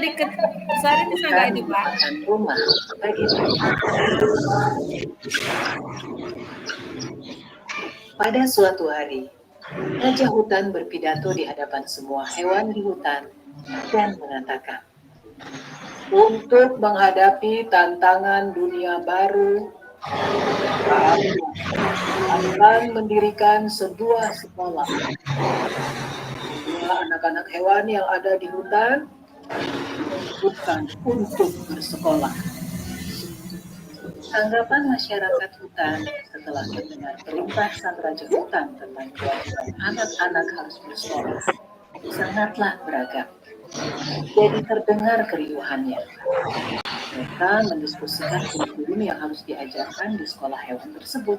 Deket Sari bisa ini Pak. Rumah bagi mereka. Pada suatu hari, Raja Hutan berpidato di hadapan semua hewan di hutan dan mengatakan, untuk menghadapi tantangan dunia baru, akan mendirikan sebuah sekolah. Semua anak-anak hewan yang ada di hutan disebutkan untuk bersekolah. Tanggapan masyarakat hutan setelah mendengar perintah sang Raja Hutan tentang kewajiban anak-anak harus bersekolah sangatlah beragam. Jadi terdengar keriuhannya. Mereka mendiskusikan kurikulum yang harus diajarkan di sekolah hewan tersebut.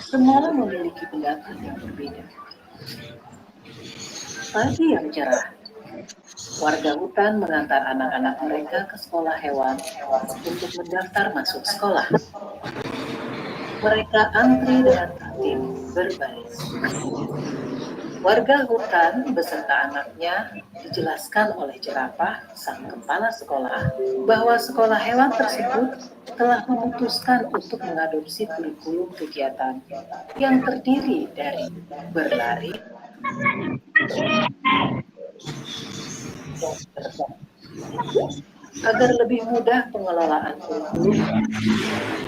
Semua memiliki pendapat yang berbeda. Pagi yang cerah, warga hutan mengantar anak-anak mereka ke sekolah hewan untuk mendaftar masuk sekolah. Mereka antri dengan tertib berbaris. Warga hutan beserta anaknya dijelaskan oleh jerapah, sang kepala sekolah, bahwa sekolah hewan tersebut telah memutuskan untuk mengadopsi kurikulum kegiatan yang terdiri dari berlari, agar lebih mudah pengelolaan kurikulum,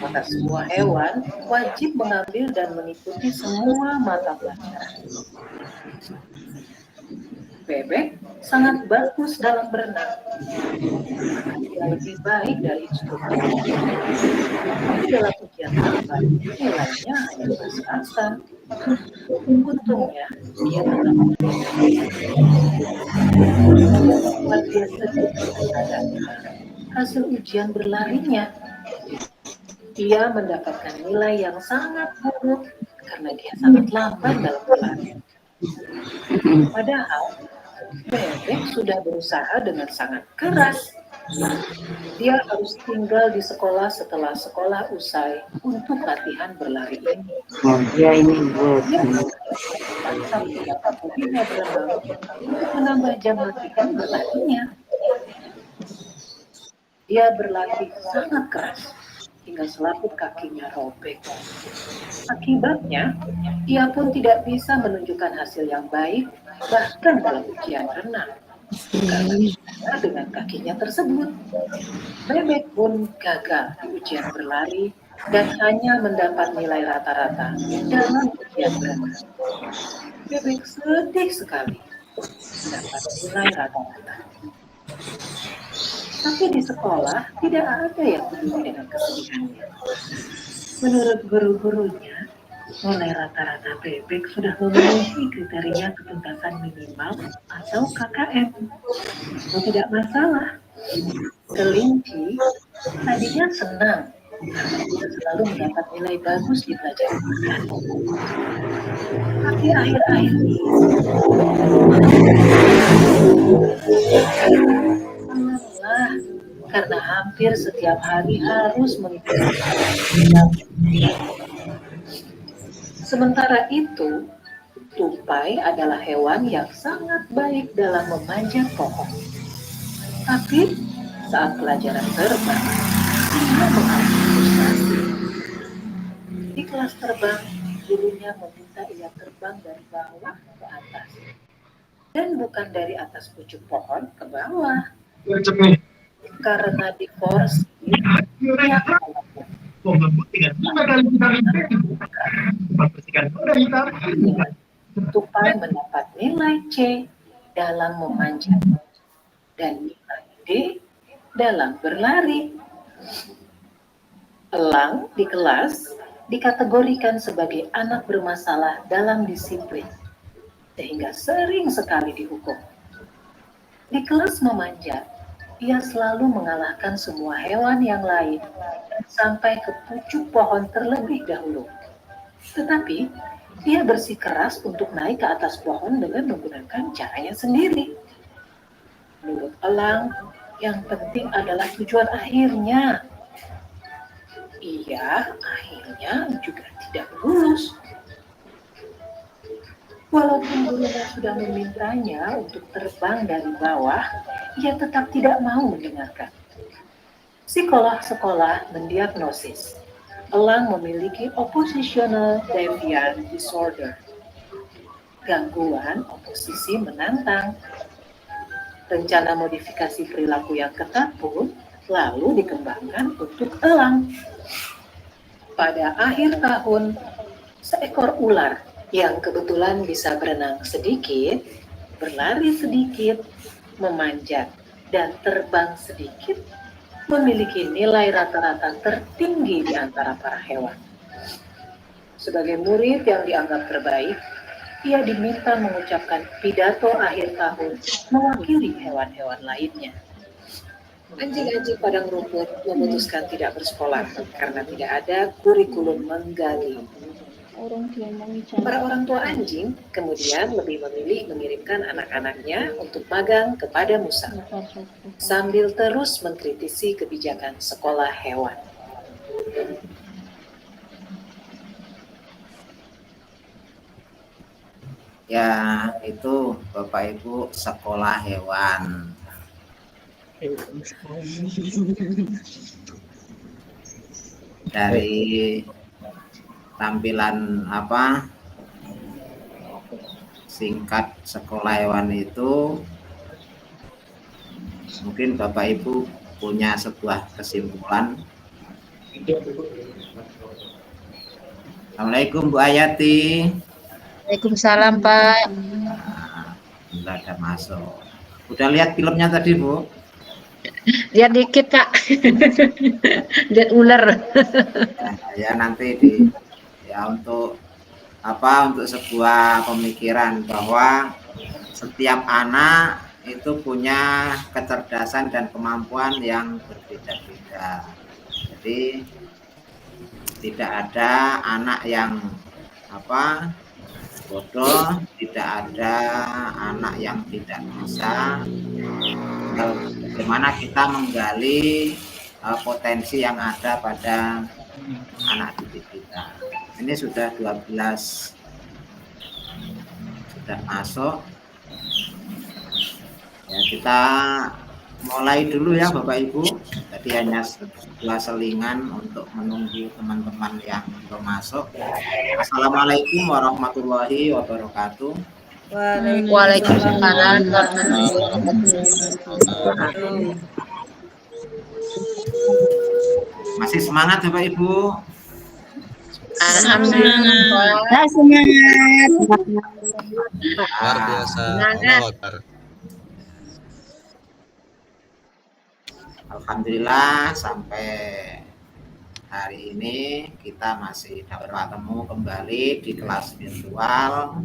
maka semua hewan wajib mengambil dan mengikuti semua mata pelajaran. Bebek sangat bagus dalam berenang. Dia lebih baik dari instruktur. Tapi dalam ujian tambah, nilainya hanya pas-pasan. Untungnya, dia tetap dia sedih hasil ujian berlarinya. Dia mendapatkan nilai yang sangat buruk karena dia sangat lambat dalam berlari. Padahal Bebek sudah berusaha dengan sangat keras. Dia harus tinggal di sekolah setelah sekolah usai untuk latihan berlari ini. Dia memaksa beberapa hobinya berenang untuk menambah jam latihan berlarinya. Dia berlatih sangat keras hingga selaput kakinya robek. Akibatnya, ia pun tidak bisa menunjukkan hasil yang baik bahkan dalam ujian renang. Karena dengan kakinya tersebut, Bebek pun gagal di ujian berlari dan hanya mendapat nilai rata-rata dalam ujian berenang. Bebek sedih sekali mendapat nilai rata-rata. Tapi di sekolah tidak ada yang peduli dengan kesedihannya. Menurut guru-gurunya, nilai rata-rata Bebek sudah memenuhi kriteria ketuntasan minimal atau KKM. Itu tidak masalah. Kelinci tadinya senang karena dia selalu mendapat nilai bagus di pelajaran. Tapi akhir-akhir ini lelah karena hampir setiap hari harus mengikuti. Sementara itu, tupai adalah hewan yang sangat baik dalam memanjat pohon. Tapi saat pelajaran terbang, dia mengalami frustasi. Di kelas terbang, gurunya meminta ia terbang dari bawah ke atas. Dan bukan dari atas pucuk pohon ke bawah. Karena di force, dia tupai mendapat nilai C dalam memanjat dan nilai D dalam berlari. Elang di kelas dikategorikan sebagai anak bermasalah dalam disiplin, sehingga sering sekali dihukum. Di kelas memanjat, ia selalu mengalahkan semua hewan yang lain sampai ke pucuk pohon terlebih dahulu. Tetapi, dia bersikeras untuk naik ke atas pohon dengan menggunakan caranya sendiri. Menurut elang, yang penting adalah tujuan akhirnya. Ia akhirnya juga tidak lulus. Walaupun gurunya sudah memintanya untuk terbang dari bawah, ia tetap tidak mau mendengarkan. Psikolog sekolah mendiagnosis Elang memiliki oppositional deviant disorder, gangguan oposisi menantang. Rencana modifikasi perilaku yang ketat pun lalu dikembangkan untuk elang. Pada akhir tahun, seekor ular yang kebetulan bisa berenang sedikit, berlari sedikit, memanjat, dan terbang sedikit, memiliki nilai rata-rata tertinggi di antara para hewan. Sebagai murid yang dianggap terbaik, ia diminta mengucapkan pidato akhir tahun mewakili hewan-hewan lainnya. Anjing-anjing padang rumput memutuskan tidak bersekolah karena tidak ada kurikulum menggali. Para orang tua anjing kemudian lebih memilih mengirimkan anak-anaknya untuk magang kepada Musa, sambil terus mengkritisi kebijakan sekolah hewan. Ya, itu Bapak Ibu sekolah hewan. Dari tampilan singkat sekolah hewan itu, mungkin Bapak Ibu punya sebuah kesimpulan. Assalamualaikum Bu Ayati. Waalaikumsalam Pak. Enggak ada masuk. Udah lihat filmnya tadi Bu? Lihat dikit Kak. Lihat ular. Ya nanti untuk untuk sebuah pemikiran bahwa setiap anak itu punya kecerdasan dan kemampuan yang berbeda-beda. Jadi tidak ada anak yang bodoh, tidak ada anak yang tidak bisa. Bagaimana kita menggali potensi yang ada pada anak didik kita. Ini sudah 12 sudah masuk. Ya, kita mulai dulu ya Bapak Ibu. Tadi hanya sebuah selingan untuk menunggu teman-teman yang belum masuk. Assalamualaikum warahmatullahi wabarakatuh. Waalaikumsalam warahmatullahi wabarakatuh. Masih semangat Bapak Ibu? Alhamdulillah. Semangat. Luar biasa. Alhamdulillah sampai hari ini kita masih dapat bertemu kembali di kelas virtual.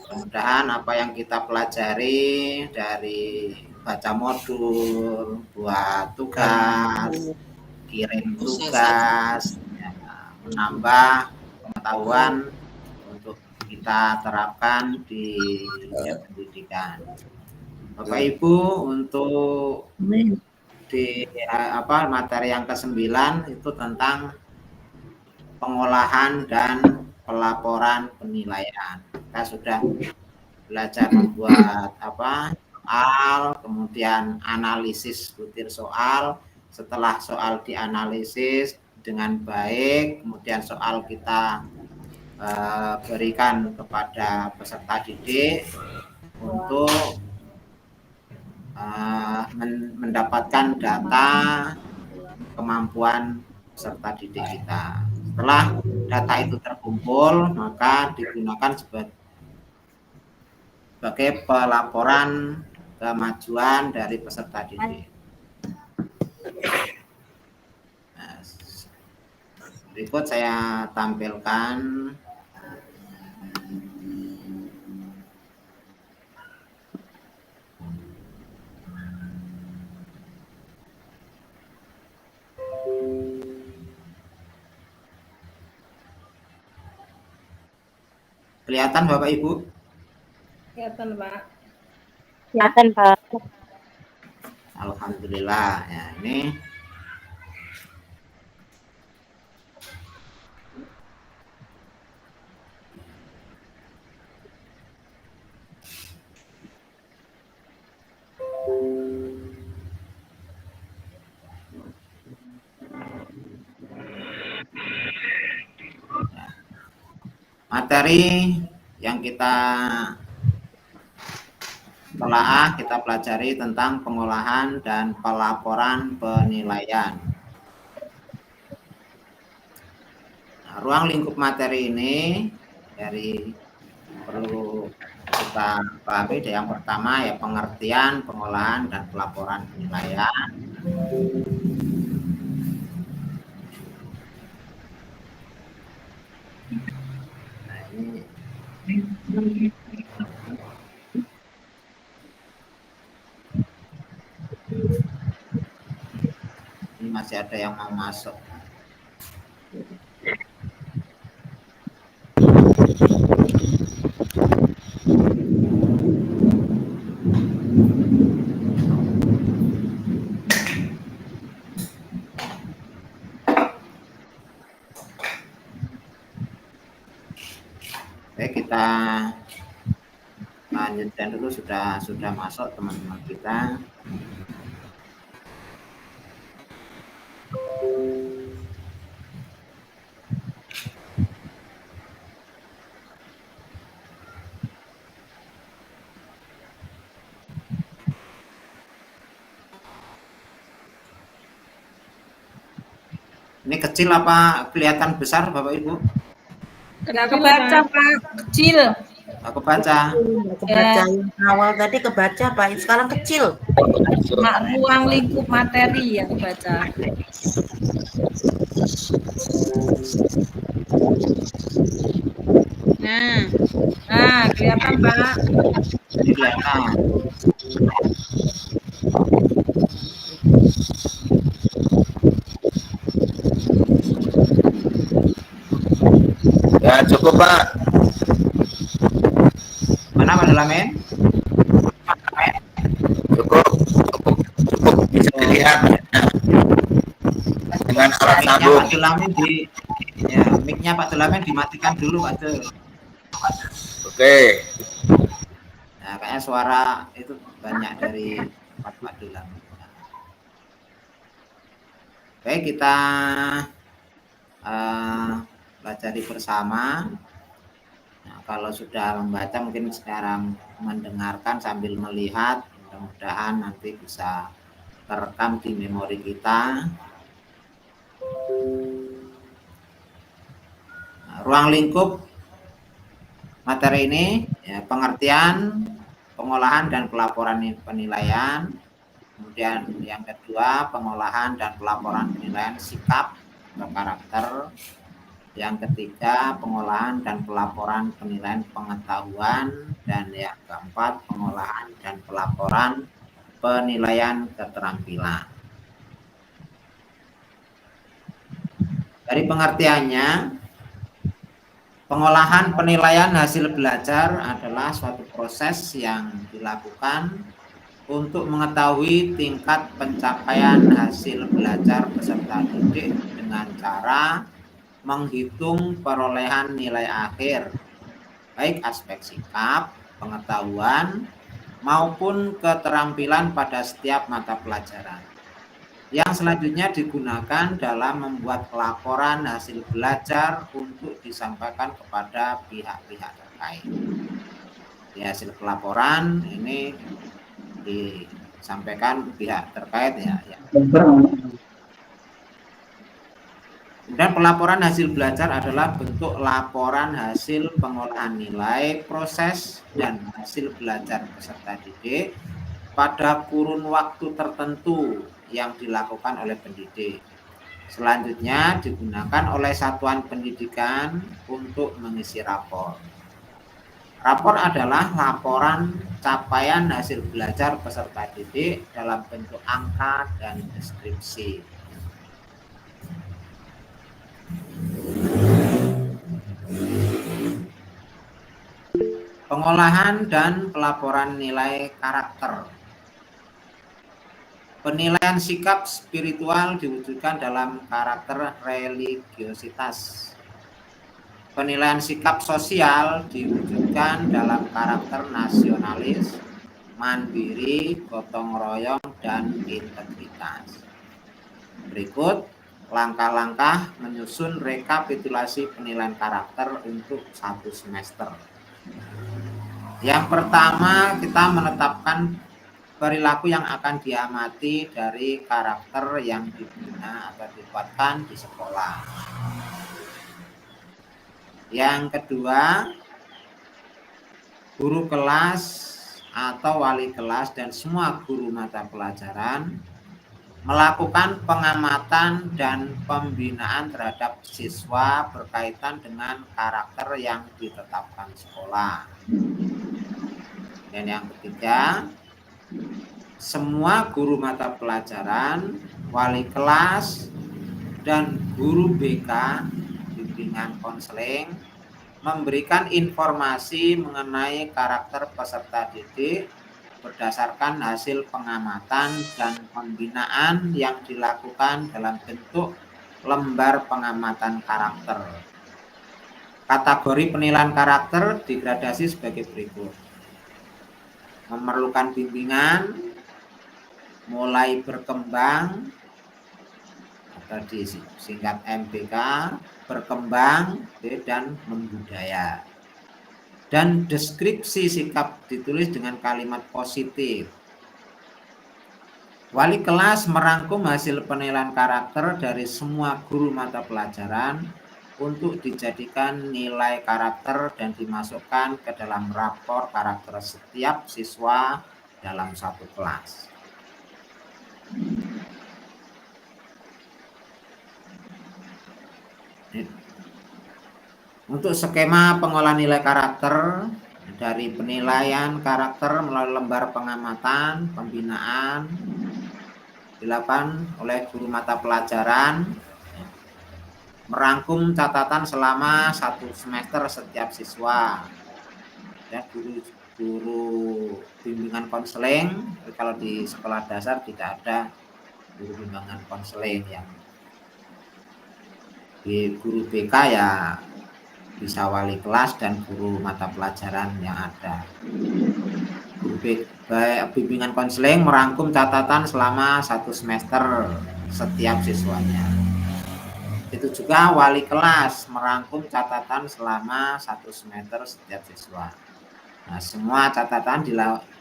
Mudah-mudahan apa yang kita pelajari dari baca modul, buat tugas, kirim tugas, ya, menambah pengetahuan untuk kita terapkan di pendidikan. Bapak Ibu, untuk di materi yang ke-9 itu tentang pengolahan dan pelaporan penilaian. Kita sudah belajar membuat soal, kemudian analisis butir soal. Setelah soal dianalisis dengan baik, kemudian soal kita berikan kepada peserta didik untuk mendapatkan data kemampuan peserta didik kita. Setelah data itu terkumpul, maka digunakan sebagai pelaporan kemajuan dari peserta didik. Nah, berikut saya tampilkan kelihatan Bapak Ibu? Kelihatan Pak. Kelihatan Pak. Alhamdulillah ya, ini Materi yang kita telaah, kita pelajari tentang pengolahan dan pelaporan penilaian. Nah, ruang lingkup materi ini dari perlu kita pahami. Yang pertama ya pengertian, pengolahan, dan pelaporan penilaian. Nah, ini masih ada yang mau masuk. Oke, kita lanjutkan dulu. Sudah masuk teman-teman kita. Ini kecil apa kelihatan besar Bapak Ibu? Nggak kebaca Pak, kecil. Aku baca. Kebaca yang awal tadi kebaca Pak, sekarang kecil. Ruang lingkup materi yang kebaca. Nah, kelihatan Pak. Ini kelihatan. Ya cukup Pak. Mana Pak Dalamen? Cukup bisa dilihat dengan alat Mic-nya tabung. Pak Dalamen mic-nya Pak Dalamen dimatikan dulu Pak Del. Oke. Nah, kayaknya suara itu banyak dari Pak Dalamen. Oke, kita pelajari bersama. Nah, kalau sudah membaca mungkin sekarang mendengarkan sambil melihat, mudah-mudahan nanti bisa terekam di memori kita. Nah, ruang lingkup materi ini ya, pengertian, pengolahan, dan pelaporan penilaian. Kemudian yang kedua, pengolahan dan pelaporan penilaian sikap atau karakter. Yang ketiga, pengolahan dan pelaporan penilaian pengetahuan. Dan yang keempat, pengolahan dan pelaporan penilaian keterampilan. Dari pengertiannya, pengolahan penilaian hasil belajar adalah suatu proses yang dilakukan untuk mengetahui tingkat pencapaian hasil belajar peserta didik dengan cara menghitung perolehan nilai akhir, baik aspek sikap, pengetahuan, maupun keterampilan pada setiap mata pelajaran, yang selanjutnya digunakan dalam membuat laporan hasil belajar untuk disampaikan kepada pihak-pihak terkait. Di hasil pelaporan ini disampaikan pihak terkait ya. Dan pelaporan hasil belajar adalah bentuk laporan hasil pengolahan nilai, proses, dan hasil belajar peserta didik pada kurun waktu tertentu yang dilakukan oleh pendidik. Selanjutnya digunakan oleh satuan pendidikan untuk mengisi rapor. Rapor adalah laporan capaian hasil belajar peserta didik dalam bentuk angka dan deskripsi. Pengolahan dan pelaporan nilai karakter. Penilaian sikap spiritual diwujudkan dalam karakter religiositas. Penilaian sikap sosial diwujudkan dalam karakter nasionalis, mandiri, gotong royong, dan integritas. Berikut langkah-langkah menyusun rekapitulasi penilaian karakter untuk 1 semester. Yang pertama, kita menetapkan perilaku yang akan diamati dari karakter yang dibina atau dibuatkan di sekolah. Yang kedua, guru kelas atau wali kelas dan semua guru mata pelajaran melakukan pengamatan dan pembinaan terhadap siswa berkaitan dengan karakter yang ditetapkan sekolah. Dan yang ketiga, semua guru mata pelajaran, wali kelas, dan guru BK, bimbingan konseling, memberikan informasi mengenai karakter peserta didik berdasarkan hasil pengamatan dan pembinaan yang dilakukan dalam bentuk lembar pengamatan karakter. Kategori penilaian karakter digradasi sebagai berikut. Memerlukan bimbingan, mulai berkembang, atau disingkat MBK, berkembang, dan membudaya. Dan deskripsi sikap ditulis dengan kalimat positif. Wali kelas merangkum hasil penilaian karakter dari semua guru mata pelajaran untuk dijadikan nilai karakter dan dimasukkan ke dalam rapor karakter setiap siswa dalam satu kelas. Untuk skema pengolahan nilai karakter dari penilaian karakter melalui lembar pengamatan, pembinaan dilakukan oleh guru mata pelajaran, merangkum catatan selama 1 semester setiap siswa. Dan guru bimbingan konseling, kalau di sekolah dasar tidak ada guru bimbingan konseling yang di guru BK ya bisa wali kelas dan guru mata pelajaran yang ada. Guru bimbingan konseling merangkum catatan selama 1 semester setiap siswanya. Itu juga wali kelas merangkum catatan selama 1 semester setiap siswa. Nah, semua catatan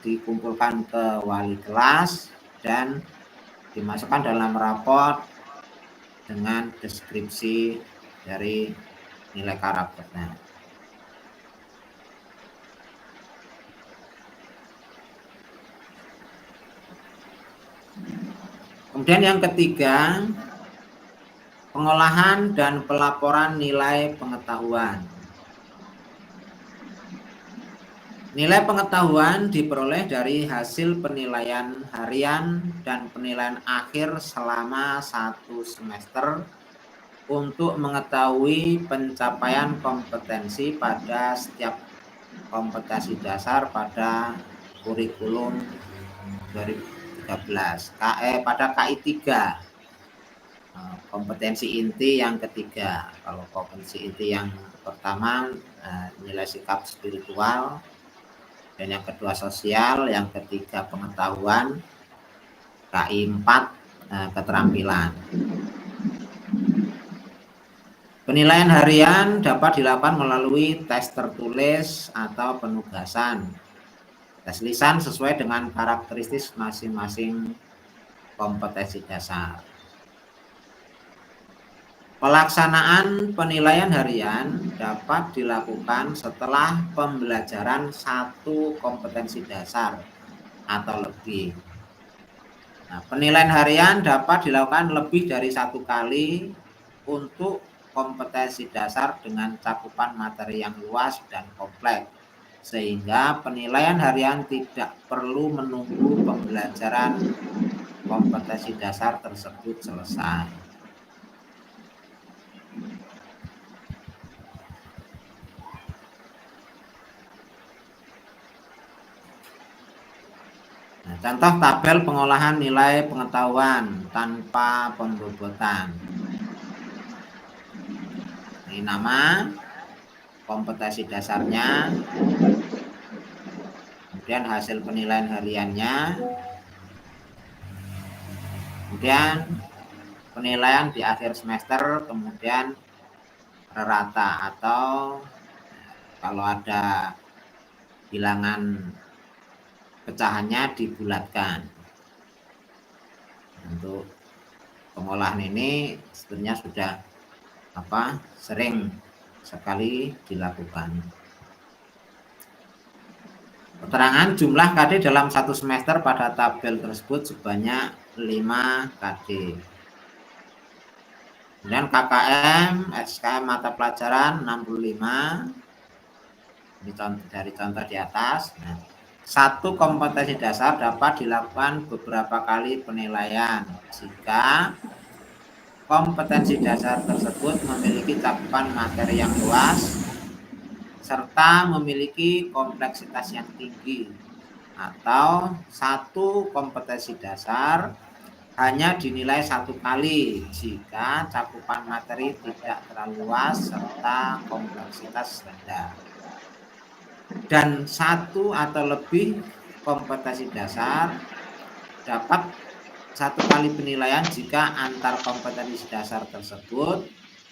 dikumpulkan ke wali kelas dan dimasukkan dalam raport dengan deskripsi dari nilai karakternya. Kemudian yang ketiga, pengolahan dan pelaporan nilai pengetahuan. Nilai pengetahuan diperoleh dari hasil penilaian harian dan penilaian akhir selama 1 semester untuk mengetahui pencapaian kompetensi pada setiap kompetensi dasar pada kurikulum 2013, pada KI 3, kompetensi inti yang ketiga. Kalau kompetensi inti yang pertama nilai sikap spiritual, dan yang kedua sosial, yang ketiga pengetahuan, KI 4 keterampilan. Penilaian harian dapat dilakukan melalui tes tertulis atau penugasan. Tes lisan sesuai dengan karakteristik masing-masing kompetensi dasar. Pelaksanaan penilaian harian dapat dilakukan setelah pembelajaran 1 kompetensi dasar atau lebih. Nah, penilaian harian dapat dilakukan lebih dari 1 kali untuk kompetensi dasar dengan cakupan materi yang luas dan kompleks, sehingga penilaian harian tidak perlu menunggu pembelajaran kompetensi dasar tersebut selesai. Nah, contoh tabel pengolahan nilai pengetahuan tanpa pembobotan. Ini nama, kompetensi dasarnya, kemudian hasil penilaian hariannya, kemudian penilaian di akhir semester kemudian rata atau kalau ada bilangan pecahannya dibulatkan. Untuk pengolahan ini sebenarnya sudah sering sekali dilakukan. Keterangan jumlah KD dalam satu semester pada tabel tersebut sebanyak 5 KD. Kemudian KKM, SKM mata pelajaran 65. Ini dari contoh di atas. Nah, satu kompetensi dasar dapat dilakukan beberapa kali penilaian jika kompetensi dasar tersebut memiliki cakupan materi yang luas serta memiliki kompleksitas yang tinggi, atau satu kompetensi dasar hanya dinilai satu kali jika cakupan materi tidak terlalu luas serta kompleksitas rendah, dan satu atau lebih kompetensi dasar dapat satu kali penilaian jika antar kompetensi dasar tersebut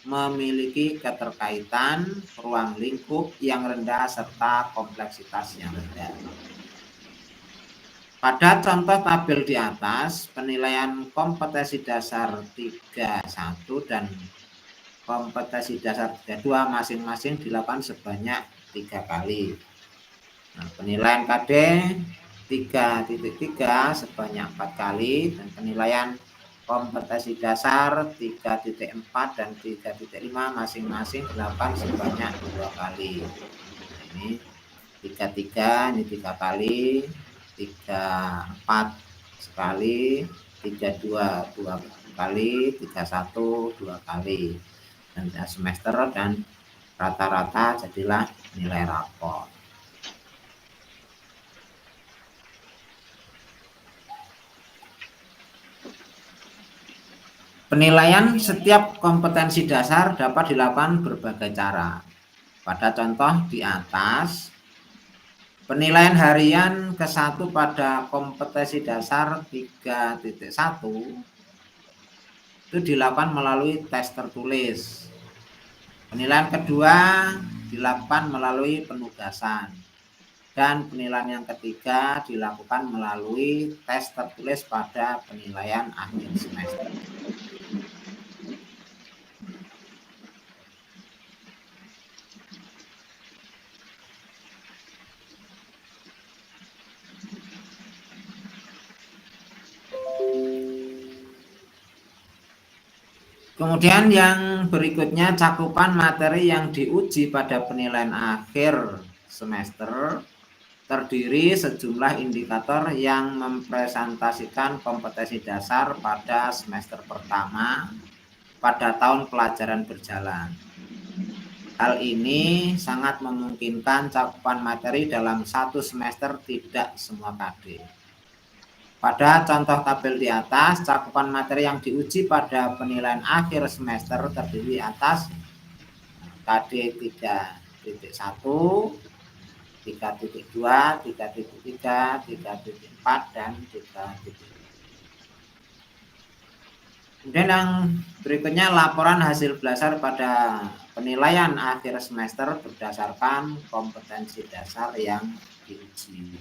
memiliki keterkaitan ruang lingkup yang rendah serta kompleksitas yang rendah. Pada contoh tabel di atas, penilaian kompetensi dasar 31 dan kompetensi dasar 32 masing-masing dilakukan sebanyak 3 kali. Nah, penilaian KD 3.3 sebanyak 4 kali dan penilaian kompetensi dasar 3.4 dan 3.5 masing-masing dilakukan sebanyak 2 kali. Nah, ini 3.3 ini 3 kali, 3.4 sekali, 3.2 2 kali, 3.1 2 kali, dan semester dan rata-rata jadilah nilai rapor. Penilaian setiap kompetensi dasar dapat dilakukan berbagai cara. Pada contoh di atas, penilaian harian ke-1 pada kompetensi dasar 3.1 itu dilakukan melalui tes tertulis. Penilaian kedua dilakukan melalui penugasan. Dan penilaian yang ketiga dilakukan melalui tes tertulis pada penilaian akhir semester. Kemudian yang berikutnya cakupan materi yang diuji pada penilaian akhir semester terdiri sejumlah indikator yang mempresentasikan kompetensi dasar pada semester pertama pada tahun pelajaran berjalan. Hal ini sangat memungkinkan cakupan materi dalam satu semester tidak semua KD. Pada contoh tabel di atas, cakupan materi yang diuji pada penilaian akhir semester terdiri atas KD 3.1, 3.2, 3.3, 3.4, dan 3.5. Kemudian yang berikutnya laporan hasil belajar pada penilaian akhir semester berdasarkan kompetensi dasar yang diuji.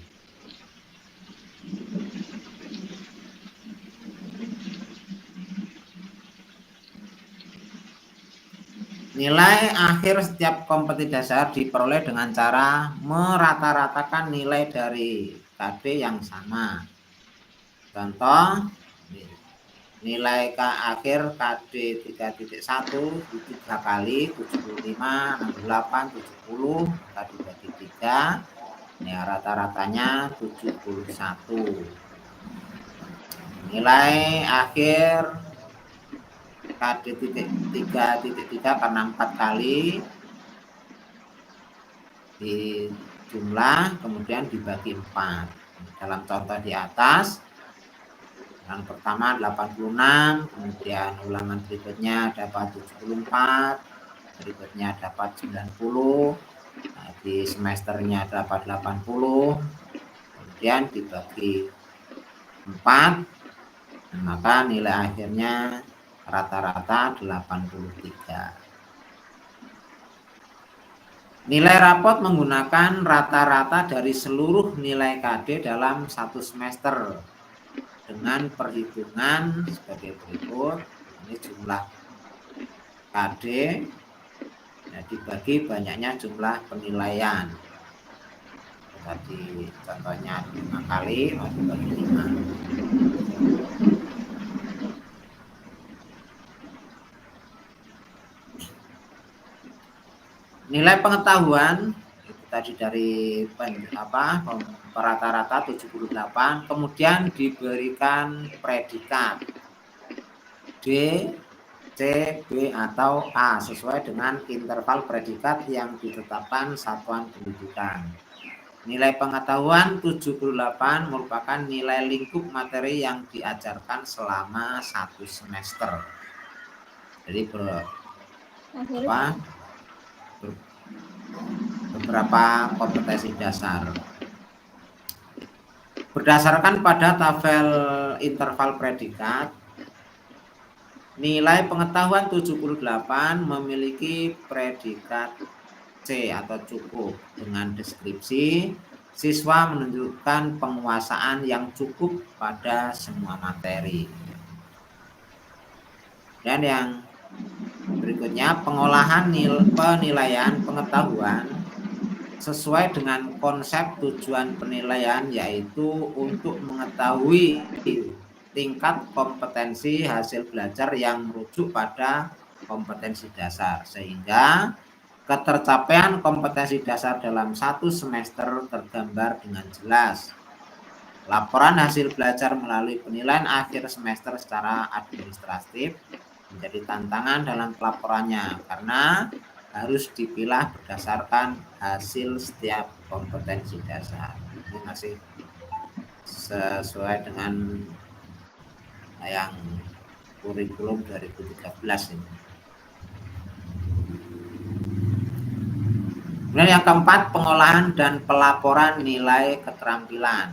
Nilai akhir setiap kompetensi dasar diperoleh dengan cara merata-ratakan nilai dari KD yang sama. Contoh, nilai akhir KD 3.1 3 kali 75, 68, 70, maka dibagi 3, ya rata-ratanya 71. Nilai akhir KD 3.3 karena 4 kali di jumlah kemudian dibagi 4. Dalam contoh di atas, yang pertama 86, kemudian ulangan berikutnya dapat 74, berikutnya dapat 90, nah, di semesternya dapat 80, kemudian dibagi 4, maka nilai akhirnya rata-rata 83. Nilai rapot menggunakan rata-rata dari seluruh nilai KD dalam satu semester dengan perhitungan sebagai berikut. Ini jumlah KD dibagi banyaknya jumlah penilaian. Tadi contohnya 5 kali, mau dibagi 5. Nilai pengetahuan itu tadi dari rata-rata 78, kemudian diberikan predikat D, C, B atau A sesuai dengan interval predikat yang ditetapkan satuan pendidikan. Nilai pengetahuan 78 merupakan nilai lingkup materi yang diajarkan selama 1 semester. Jadi beberapa kompetensi dasar. Berdasarkan pada tabel interval predikat, nilai pengetahuan 78 memiliki predikat C atau cukup. Dengan deskripsi, siswa menunjukkan penguasaan yang cukup pada semua materi. Dan yang berikutnya, pengolahan penilaian pengetahuan sesuai dengan konsep tujuan penilaian, yaitu untuk mengetahui tingkat kompetensi hasil belajar yang merujuk pada kompetensi dasar, sehingga ketercapaian kompetensi dasar dalam 1 semester tergambar dengan jelas. Laporan hasil belajar melalui penilaian akhir semester secara administratif menjadi tantangan dalam pelaporannya karena harus dipilah berdasarkan hasil setiap kompetensi dasar. Ini masih sesuai dengan yang kurikulum 2013 ini. Kemudian yang keempat, pengolahan dan pelaporan nilai keterampilan.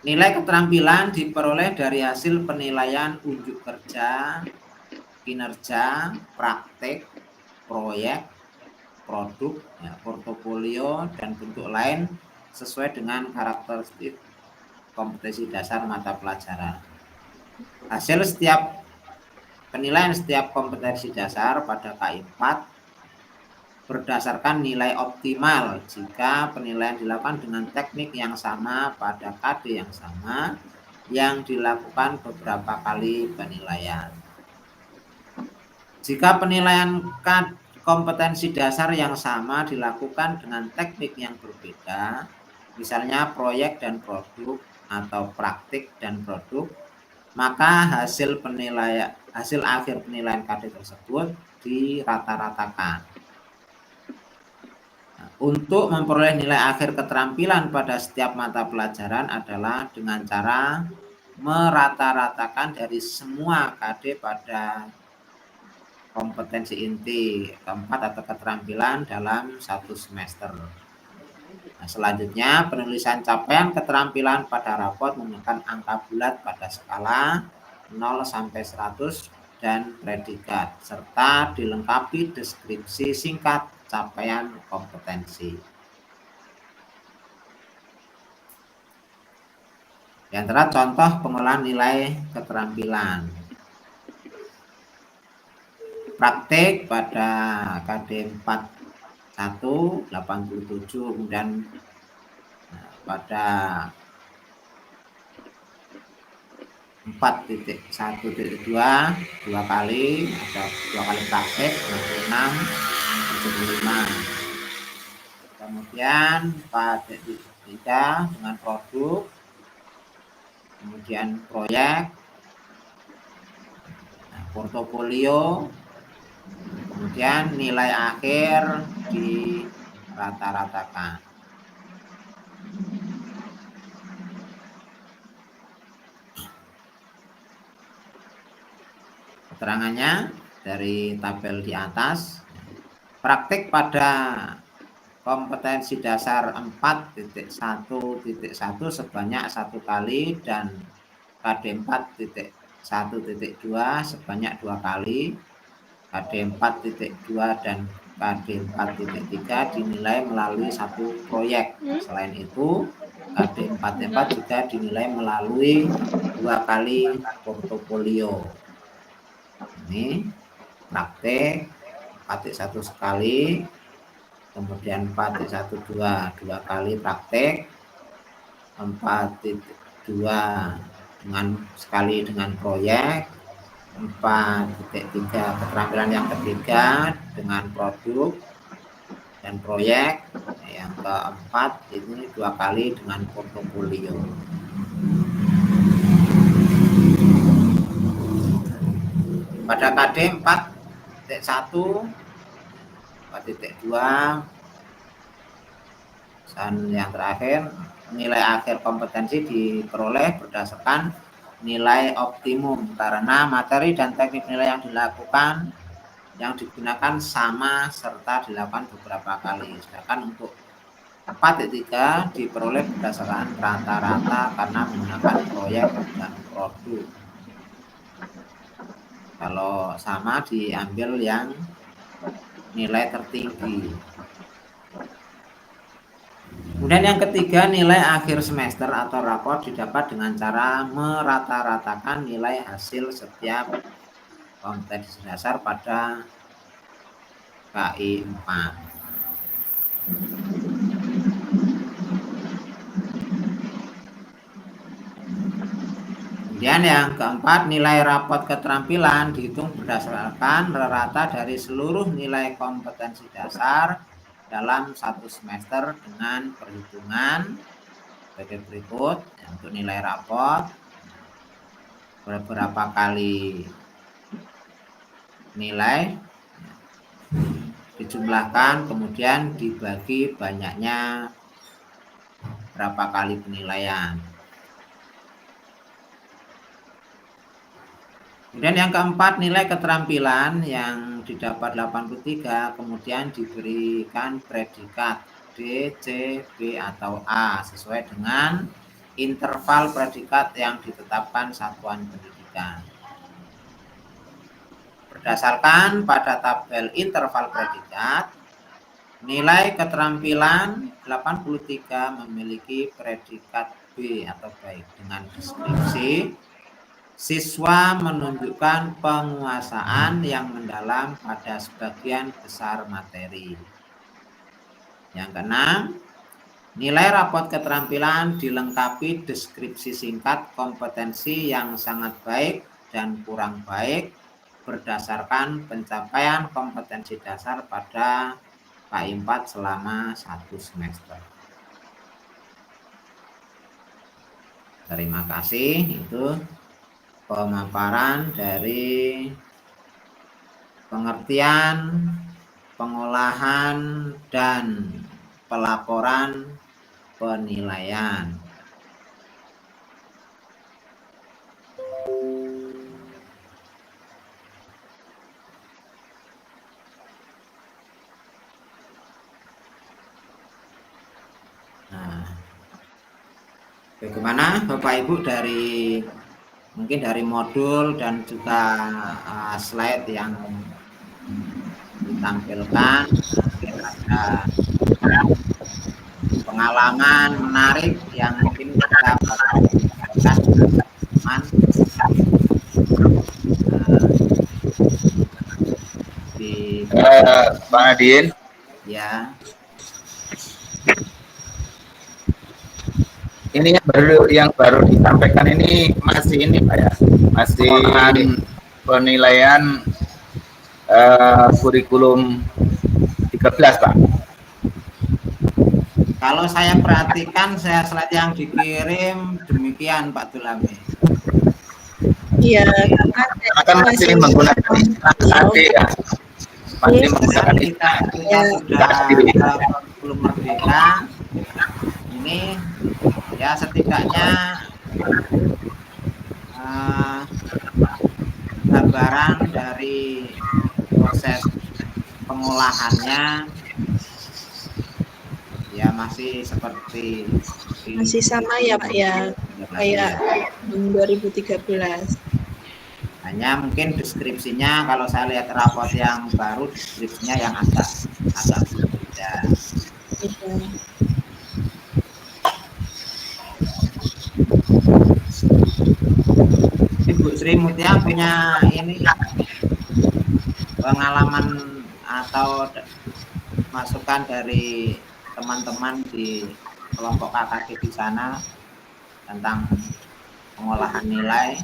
Nilai keterampilan diperoleh dari hasil penilaian unjuk kerja, kinerja, praktek, proyek, produk, portofolio, dan bentuk lain sesuai dengan karakteristik kompetensi dasar mata pelajaran. Hasil setiap penilaian setiap kompetensi dasar pada KI 4 berdasarkan nilai optimal jika penilaian dilakukan dengan teknik yang sama pada KD yang sama yang dilakukan beberapa kali penilaian. Jika penilaian kompetensi dasar yang sama dilakukan dengan teknik yang berbeda, misalnya proyek dan produk atau praktik dan produk, maka hasil akhir penilaian KD tersebut dirata-ratakan. Untuk memperoleh nilai akhir keterampilan pada setiap mata pelajaran adalah dengan cara merata-ratakan dari semua KD pada kompetensi inti keempat atau keterampilan dalam 1 semester. Nah, selanjutnya penulisan capaian keterampilan pada rapot menggunakan angka bulat pada skala 0 sampai 100 dan predikat serta dilengkapi deskripsi singkat capaian kompetensi. Di antara contoh pengolahan nilai keterampilan. Praktik pada KD 41 87, kemudian pada 4.1.2 2 kali, ada 2 kali praktek 26 75. Kemudian 4.3 dengan produk, kemudian proyek, portofolio, kemudian nilai akhir di rata-ratakan. Keterangannya dari tabel di atas. Praktik pada kompetensi dasar 4.1.1 sebanyak 1 kali dan KD 4.1 1.2 sebanyak 2 kali, KD 4.2 dan KD 4.3 dinilai melalui satu proyek. Selain itu, KD 4.4 juga dinilai melalui 2 kali portofolio. Ini praktek 4.1 sekali, kemudian 4.1 2 kali praktek, 4.2 sekali dengan proyek, 4.3 keterampilan yang ketiga dengan produk dan proyek, yang keempat ini 2 kali dengan portofolio. Pada KD 4.1, 4.2 dan yang terakhir, nilai akhir kompetensi diperoleh berdasarkan nilai optimum karena materi dan teknik nilai yang dilakukan yang digunakan sama serta dilakukan beberapa kali. Sedangkan untuk 4.3 diperoleh berdasarkan rata-rata karena menggunakan proyek dan produk. Kalau sama diambil yang nilai tertinggi. Kemudian yang ketiga, nilai akhir semester atau rapor didapat dengan cara merata-ratakan nilai hasil setiap kompetensi dasar pada KI 4. Kemudian yang keempat, nilai rapot keterampilan dihitung berdasarkan rata dari seluruh nilai kompetensi dasar dalam satu semester dengan perhitungan sebagai berikut. Untuk nilai rapot, beberapa kali nilai dijumlahkan, kemudian dibagi banyaknya berapa kali penilaian. Kemudian yang keempat, nilai keterampilan yang didapat 83 kemudian diberikan predikat D, C, B, atau A sesuai dengan interval predikat yang ditetapkan satuan pendidikan. Berdasarkan pada tabel interval predikat, nilai keterampilan 83 memiliki predikat B atau baik dengan deskripsi siswa menunjukkan penguasaan yang mendalam pada sebagian besar materi. Yang keenam, nilai rapot keterampilan dilengkapi deskripsi singkat kompetensi yang sangat baik dan kurang baik berdasarkan pencapaian kompetensi dasar pada KI 4 selama 1 semester. Terima kasih. Itu pemaparan dari pengertian, pengolahan, dan pelaporan penilaian. Nah, bagaimana Bapak Ibu mungkin dari modul dan juga slide yang ditampilkan, ada pengalaman menarik yang mungkin kita bakal bicarakan dengan teman di Bang Adin, ya. ini yang baru disampaikan ini masih ini Pak ya, masih penilaian kurikulum 13 Pak. Kalau saya perhatikan slide yang dikirim demikian Pak Tulami. Iya, Akan masih menggunakan AD ya. Masih menggunakan kita sudah belum merdeka. Ini ya setidaknya gambaran dari proses pengolahannya ya masih seperti masih sama ya Pak ya, kayak 2013. Hanya mungkin deskripsinya kalau saya lihat rapot yang baru deskripsinya yang agak berbeda. Ibu Sri Mutia punya ini pengalaman atau masukan dari teman-teman di kelompok KKD di sana tentang pengolahan nilai.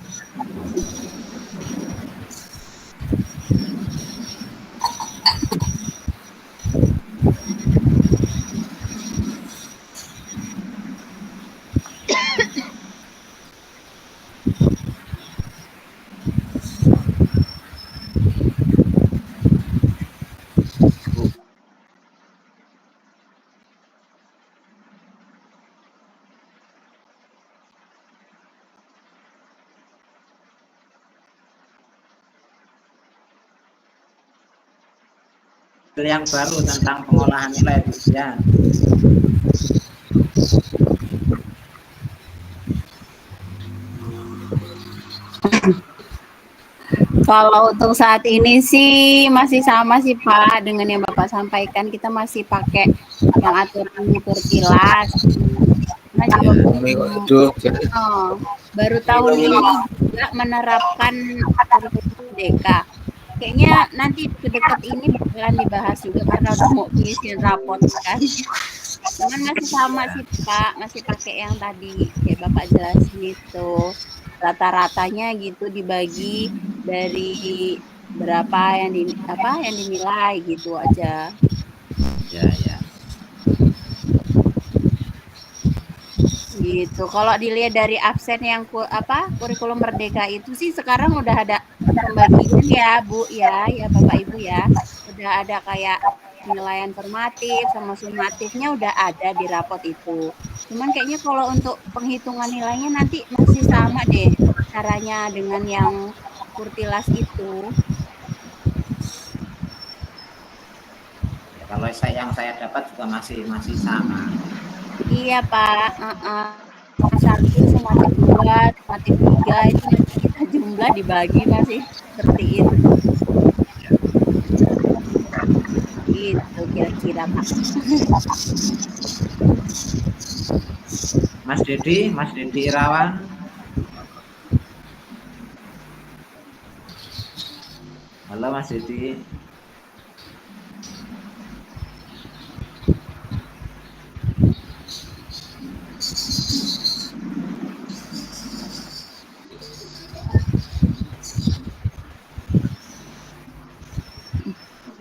Yang baru tentang pengolahan nilai ya. Kalau untuk saat ini sih masih sama sih Pak dengan yang Bapak sampaikan, kita masih pakai yang aturan kurtilas. Nah, baru tahun ini juga menerapkan kurikulum merdeka. Kayaknya nanti dekat ini bakalan dibahas juga karena udah mau ngisiin rapot kan. Cuman masih sama sih Pak, masih pakai yang tadi kayak Bapak jelasin itu. Rata-ratanya gitu dibagi dari berapa yang dinilai gitu aja. Ya. Gitu. Kalau dilihat dari absen yang kurikulum merdeka itu sih sekarang udah ada pembagian ya Bu ya Bapak Ibu ya. Udah ada kayak penilaian formatif sama sumatifnya udah ada di rapot itu. Cuman kayaknya kalau untuk penghitungan nilainya nanti masih sama deh caranya dengan yang kurtilas itu. Ya, kalau yang saya dapat juga masih sama. Iya Pak. Satu sumatif 2, sumatif 3 itu nanti kita jumlah dibagi masih seperti itu. Gitu kira-kira Pak. Mas Dedi Irawan. Halo Mas Dedi.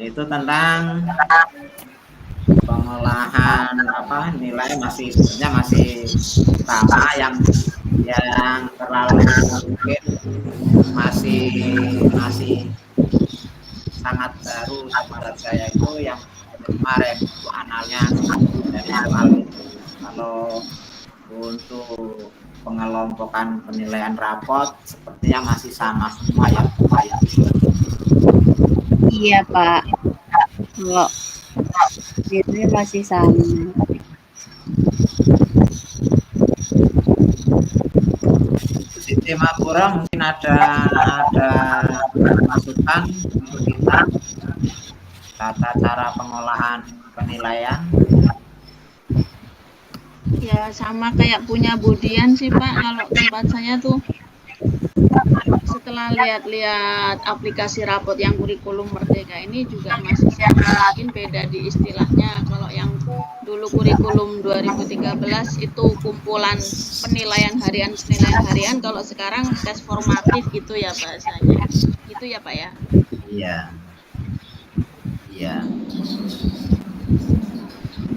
Itu tentang pengolahan nilai sebenarnya masih sama yang terlalu mungkin masih sangat baru menurut saya itu yang kemarin analnya dari soal itu. Kalau untuk pengelompokan penilaian rapot sepertinya masih sama semua ya. Iya Pak. Kalau ini masih sama. Siti Mapura mungkin ada masukan untuk kita tata cara pengolahan penilaian. Ya sama kayak punya Budian sih Pak, kalau tempat saya tuh setelah lihat-lihat aplikasi rapot yang kurikulum merdeka ini juga masih sama, mungkin beda di istilahnya. Kalau yang dulu kurikulum 2013 itu kumpulan penilaian harian, kalau sekarang tes formatif gitu ya bahasanya. Gitu ya Pak ya? Iya.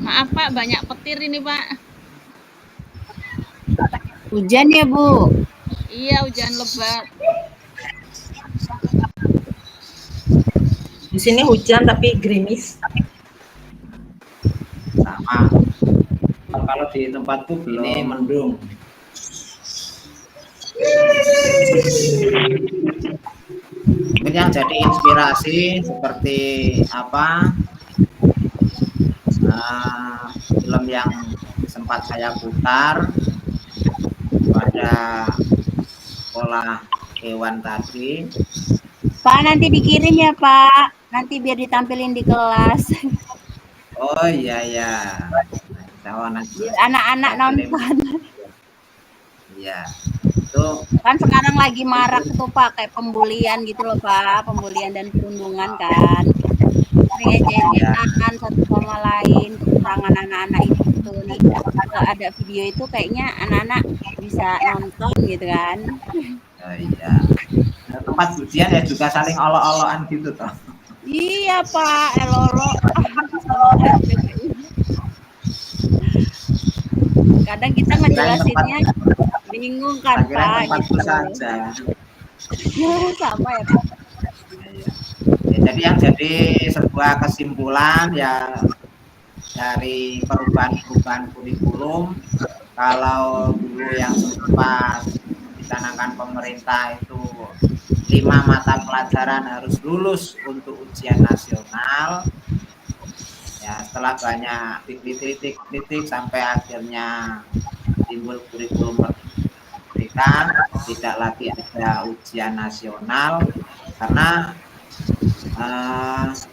Maaf Pak, banyak petir ini Pak. Hujan ya Bu? Iya, hujan lebat. Di sini hujan tapi gerimis. Sama. Kalau di tempatku ini mendung. Mungkin yang jadi inspirasi seperti film yang sempat saya putar pada sekolah hewan tadi. Pak, nanti dikirim ya Pak, nanti biar ditampilin di kelas. Oh iya ya, Biar anak-anak nonton. Iya, itu Kan sekarang lagi marak tuh Pak, kayak pembulian gitu loh Pak, pembulian dan perundungan kan. Sering ejek-ejekan satu sama lain, kekurangan anak-anak itu nih. Kalau ada video itu kayaknya anak-anak bisa nonton gitu kan. iya. Tempat ujian ya juga saling olok-olokan gitu toh. Iya Pak, elolo. Kadang kita ngejelasinnya bingung kan Pak. Tempatku Gitu. saja. Sama ya Pak. Ya, jadi yang jadi sebuah kesimpulan ya dari perubahan-perubahan kurikulum, kalau dulu yang sempat dicanangkan pemerintah itu 5 mata pelajaran harus lulus untuk ujian nasional, ya setelah banyak titik-titik sampai akhirnya timbul kurikulum merdeka, tidak lagi ada ujian nasional karena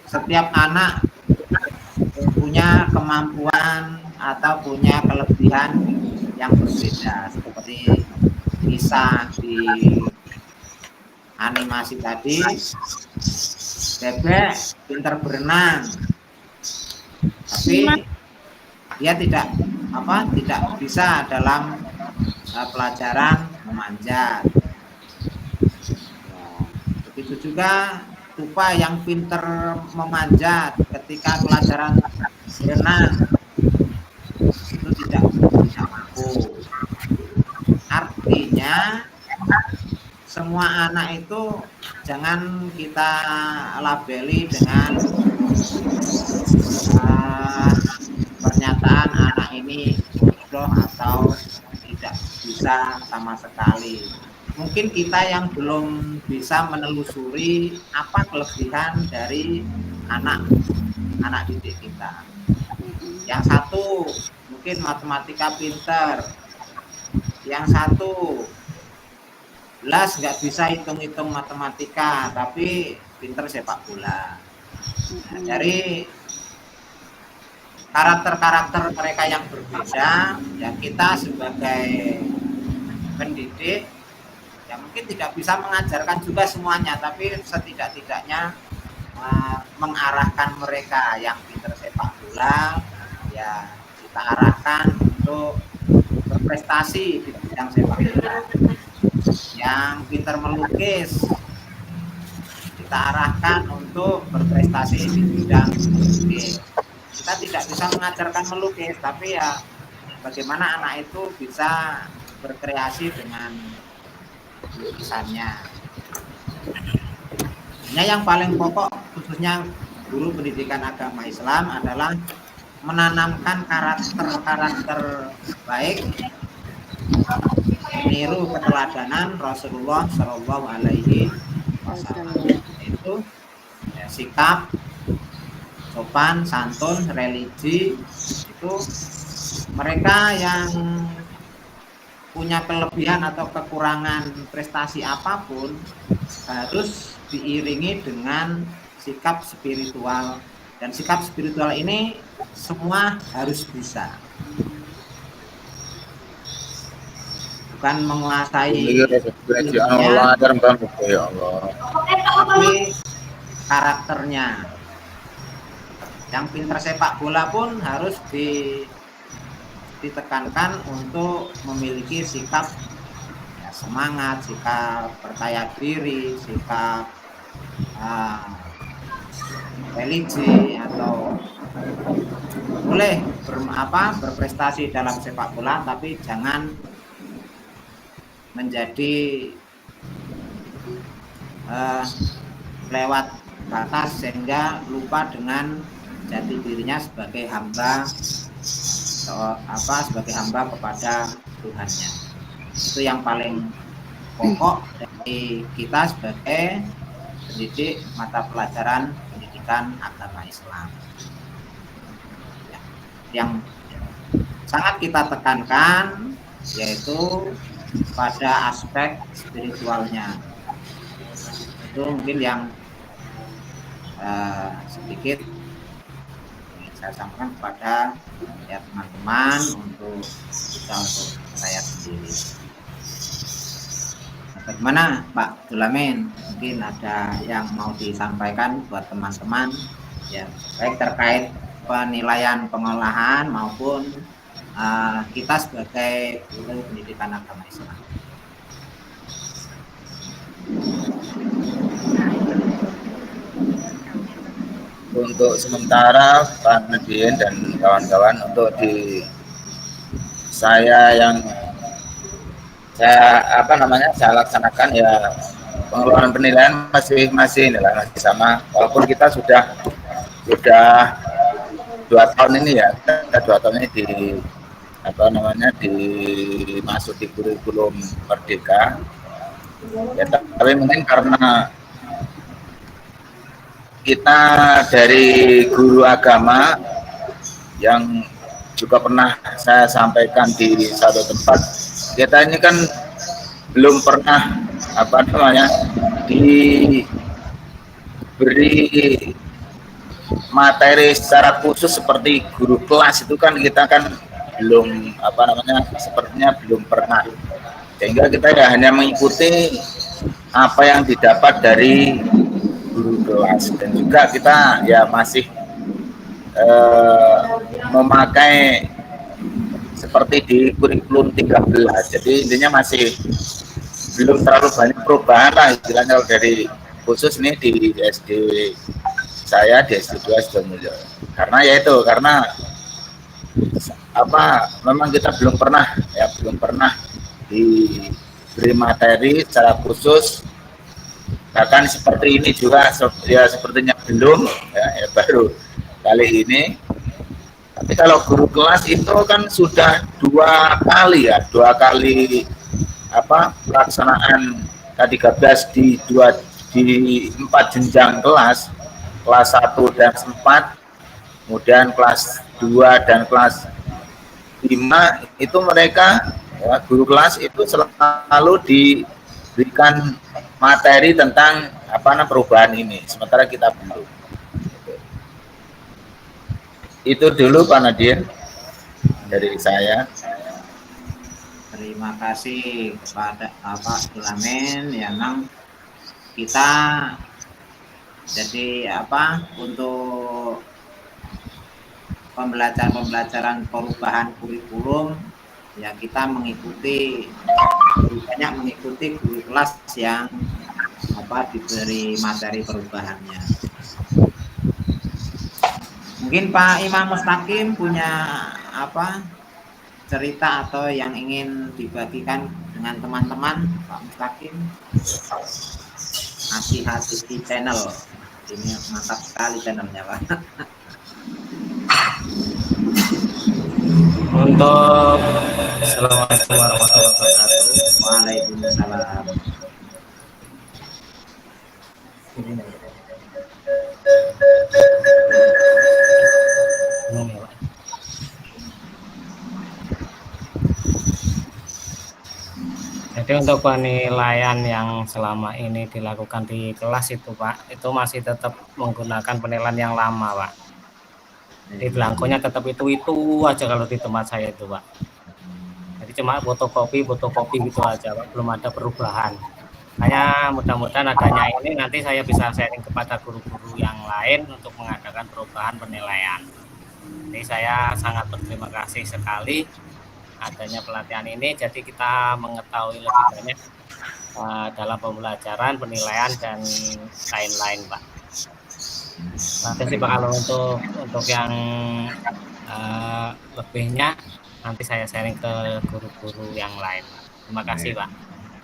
setiap anak punya kemampuan atau punya kelebihan yang berbeda, seperti kisah di animasi tadi. Bebek pintar berenang, tapi dia tidak bisa dalam pelajaran memanjat. Begitu juga Tupai yang pintar memanjat, ketika pelajaran berenang itu tidak mampu. Artinya semua anak itu jangan kita labeli dengan pernyataan anak ini bodoh atau tidak bisa sama sekali. Mungkin kita yang belum bisa menelusuri apa kelebihan dari anak didik kita. Yang satu mungkin matematika pintar, yang satu belas nggak bisa hitung-hitung matematika tapi pintar sepak bola. Nah, dari karakter-karakter mereka yang berbeda, ya kita sebagai pendidik ya mungkin tidak bisa mengajarkan juga semuanya, tapi setidak-tidaknya mengarahkan mereka yang pintar sepak bola, ya kita arahkan untuk berprestasi di bidang sepak bola. Yang pintar melukis kita arahkan untuk berprestasi di bidang melukis. Kita tidak bisa mengajarkan melukis, tapi ya bagaimana anak itu bisa berkreasi dengan lukisannya. Nah, yang paling pokok khususnya guru pendidikan agama Islam adalah menanamkan karakter-karakter baik, meniru keteladanan Rasulullah Shallallahu Alaihi Wasallam, itu ya, sikap sopan, santun, religi, itu mereka yang punya kelebihan atau kekurangan prestasi apapun harus diiringi dengan sikap spiritual, dan sikap spiritual ini semua harus bisa, bukan menguasai ilmunya, tapi karakternya. Yang pintar sepak bola pun harus ditekankan untuk memiliki sikap ya, semangat, sikap percaya diri, sikap religi, atau boleh berprestasi dalam sepak bola tapi jangan menjadi lewat batas sehingga lupa dengan jati dirinya sebagai hamba sebagai hamba kepada Tuhannya. Itu yang paling pokok dari kita sebagai pendidik mata pelajaran pendidikan agama Islam. Ya, yang sangat kita tekankan yaitu pada aspek spiritualnya. Itu mungkin yang sedikit saya sampaikan kepada ya teman-teman untuk kita untuk saya sendiri. Nah, bagaimana Pak Dulamin? Mungkin ada yang mau disampaikan buat teman-teman ya, baik terkait penilaian pengolahan maupun kita sebagai guru pendidikan agama Islam. Untuk sementara Pak Nadien dan kawan-kawan, untuk di saya yang saya saya laksanakan ya, pengelolaan penilaian masih sama, walaupun kita sudah 2 tahun ini ya, kita 2 tahun ini dimasuki kurikulum Merdeka ya, tapi mungkin karena kita dari guru agama yang juga pernah saya sampaikan di satu tempat, kita ini kan belum pernah diberi materi secara khusus seperti guru kelas. Itu kan kita kan belum sepertinya belum pernah, sehingga kita ya hanya mengikuti apa yang didapat dari guru kelas, dan juga kita ya masih memakai seperti di kurikulum 13. Jadi intinya masih belum terlalu banyak perubahan lah istilahnya dari khusus nih di SD saya, di SD 2 Sidomulyo. Karena memang kita belum pernah diberi materi secara khusus. Bahkan seperti ini juga ya sepertinya belum ya baru kali ini. Tapi kalau guru kelas itu kan sudah 2 kali pelaksanaan K13 di 4 jenjang kelas 1 dan 4, kemudian kelas 2 dan kelas 5 itu mereka ya, guru kelas itu selalu diberikan materi tentang perubahan ini, sementara kita belum. Itu dulu Pak Nadien dari saya. Terima kasih kepada Pak Dulamin. Ya, memang kita jadi untuk pembelajaran perubahan kurikulum ya, kita banyak mengikuti guru kelas yang diberi materi perubahannya. Mungkin Pak Imam Mustaqim punya cerita atau yang ingin dibagikan dengan teman-teman. Pak Mustaqim, Hati-Hati channel ini mantap sekali channelnya Pak. Untuk Assalamualaikum warahmatullahi wabarakatuh. Waalaikumsalam. Jadi untuk penilaian yang selama ini dilakukan di kelas itu Pak, itu masih tetap menggunakan penilaian yang lama Pak. Di belangkonya tetap itu aja kalau di tempat saya itu Pak. Jadi cuma fotokopi gitu aja Pak, belum ada perubahan. Hanya mudah-mudahan adanya ini nanti saya bisa sharing kepada guru-guru yang lain untuk mengadakan perubahan penilaian. Jadi saya sangat berterima kasih sekali adanya pelatihan ini, jadi kita mengetahui lebih banyak dalam pembelajaran, penilaian dan lain-lain Pak. Nanti sih Pak, kalau untuk yang lebihnya nanti saya sharing ke guru-guru yang lain Pak. Terima kasih Pak.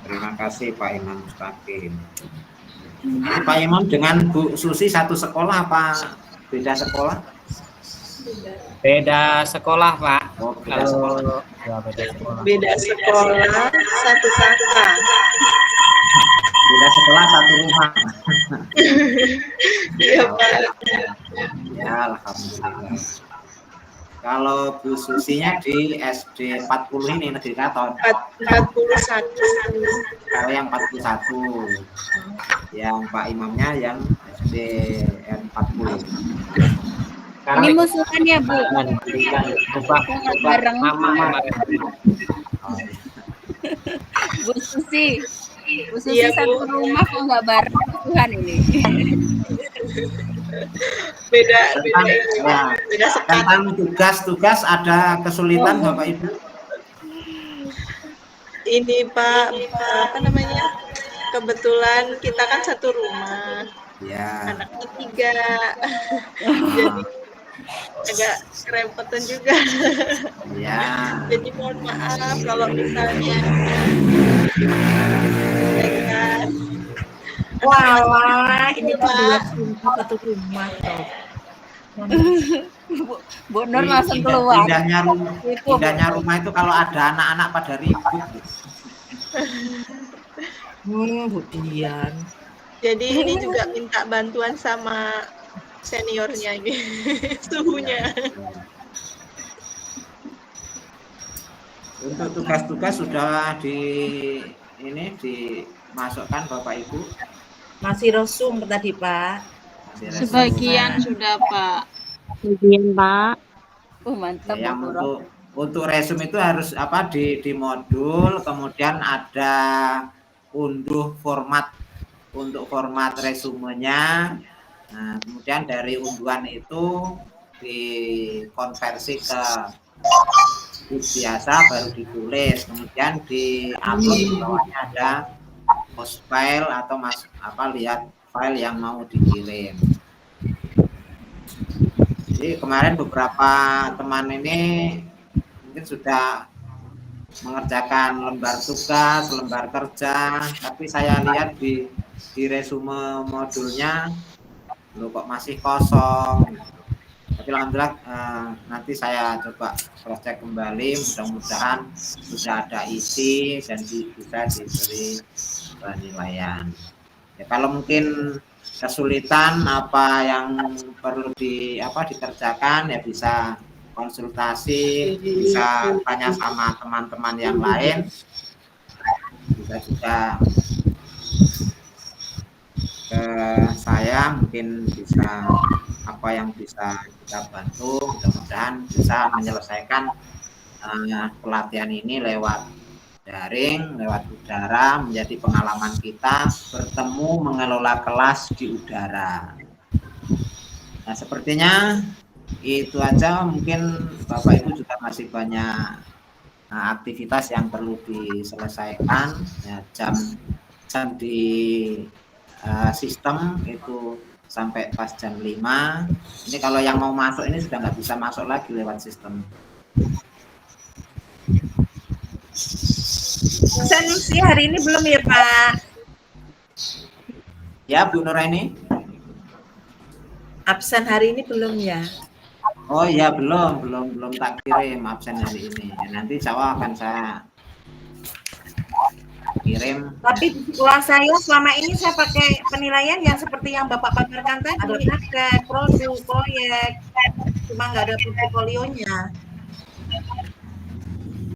Terima kasih Pak Imam Mustaqim. Pak Imam dengan Bu Susi satu sekolah apa beda sekolah? Beda sekolah Pak. Oh, beda sekolah. Ya, beda sekolah. Beda sekolah, satu kakak. Beda sekolah satu rumah. Iya Pak. Ya, alhamdulillah. Kalau Bu Susinya di SD 40 ini Negeri Kraton. 41. Kalau yang 41. yang Pak Imamnya yang SDN 40. Ini musuhan ya, Bu. Ubah Bareng. mama. Bu Susi. Bu Susi Iya, Bu. satu rumah kok nggak bareng musuhan ini. Beda Ya, sekat. tentang tugas-tugas ada kesulitan Bapak Ibu? Ini Pak, apa namanya? Kebetulan kita kan satu rumah, Ya. anaknya 3. Jadi agak kerepotan juga. Ya. Jadi mohon maaf kalau misalnya Wah, ini tuh 2 rumah, 1 rumah toh. Bu Nur langsung keluar. Indahnya rumah itu kalau ada anak-anak pada ribut. Bu Dian. Jadi ini juga minta bantuan sama seniornya ini, suhunya. Untuk tugas-tugas sudah dimasukkan Bapak Ibu. Masih resum tadi, Pak. Sebagian sudah, Pak. Sebagian, Pak. Mantap, Yang Bu. untuk resume itu harus di modul, kemudian ada unduh format untuk format resumenya. Nah, kemudian dari unduhan itu dikonversi ke biasa baru ditulis, kemudian di-upload di bawahnya ada post file atau lihat file yang mau dikirim. Jadi kemarin beberapa teman ini mungkin sudah mengerjakan lembar tugas, lembar kerja, tapi saya lihat di resume modulnya loh kok masih kosong. Tapi alhamdulillah nanti saya coba cross check kembali, mudah-mudahan sudah ada isi dan bisa diberi penilaian. Ya, kalau mungkin kesulitan apa yang perlu dikerjakan ya bisa konsultasi, bisa tanya sama teman-teman yang lain, bisa juga ke saya, mungkin bisa apa yang bisa kita bantu, mudah-mudahan bisa menyelesaikan pelatihan ini lewat daring, lewat udara, menjadi pengalaman kita bertemu mengelola kelas di udara. Nah, sepertinya itu aja, mungkin Bapak Ibu juga masih banyak aktivitas yang perlu diselesaikan. Ya, jam di sistem itu sampai pas jam 5. Ini kalau yang mau masuk ini sudah nggak bisa masuk lagi lewat sistem. Sanusi hari ini belum ya, Pak? Ya, Bu Nuraini. Absen hari ini belum ya? Oh iya, belum tak kirim absen hari ini. Ya, nanti Jawa akan saya kirim. Tapi di sekolah saya selama ini saya pakai penilaian yang seperti yang Bapak paparkan tadi, ada produk, proyek, cuma nggak ada portofolionya.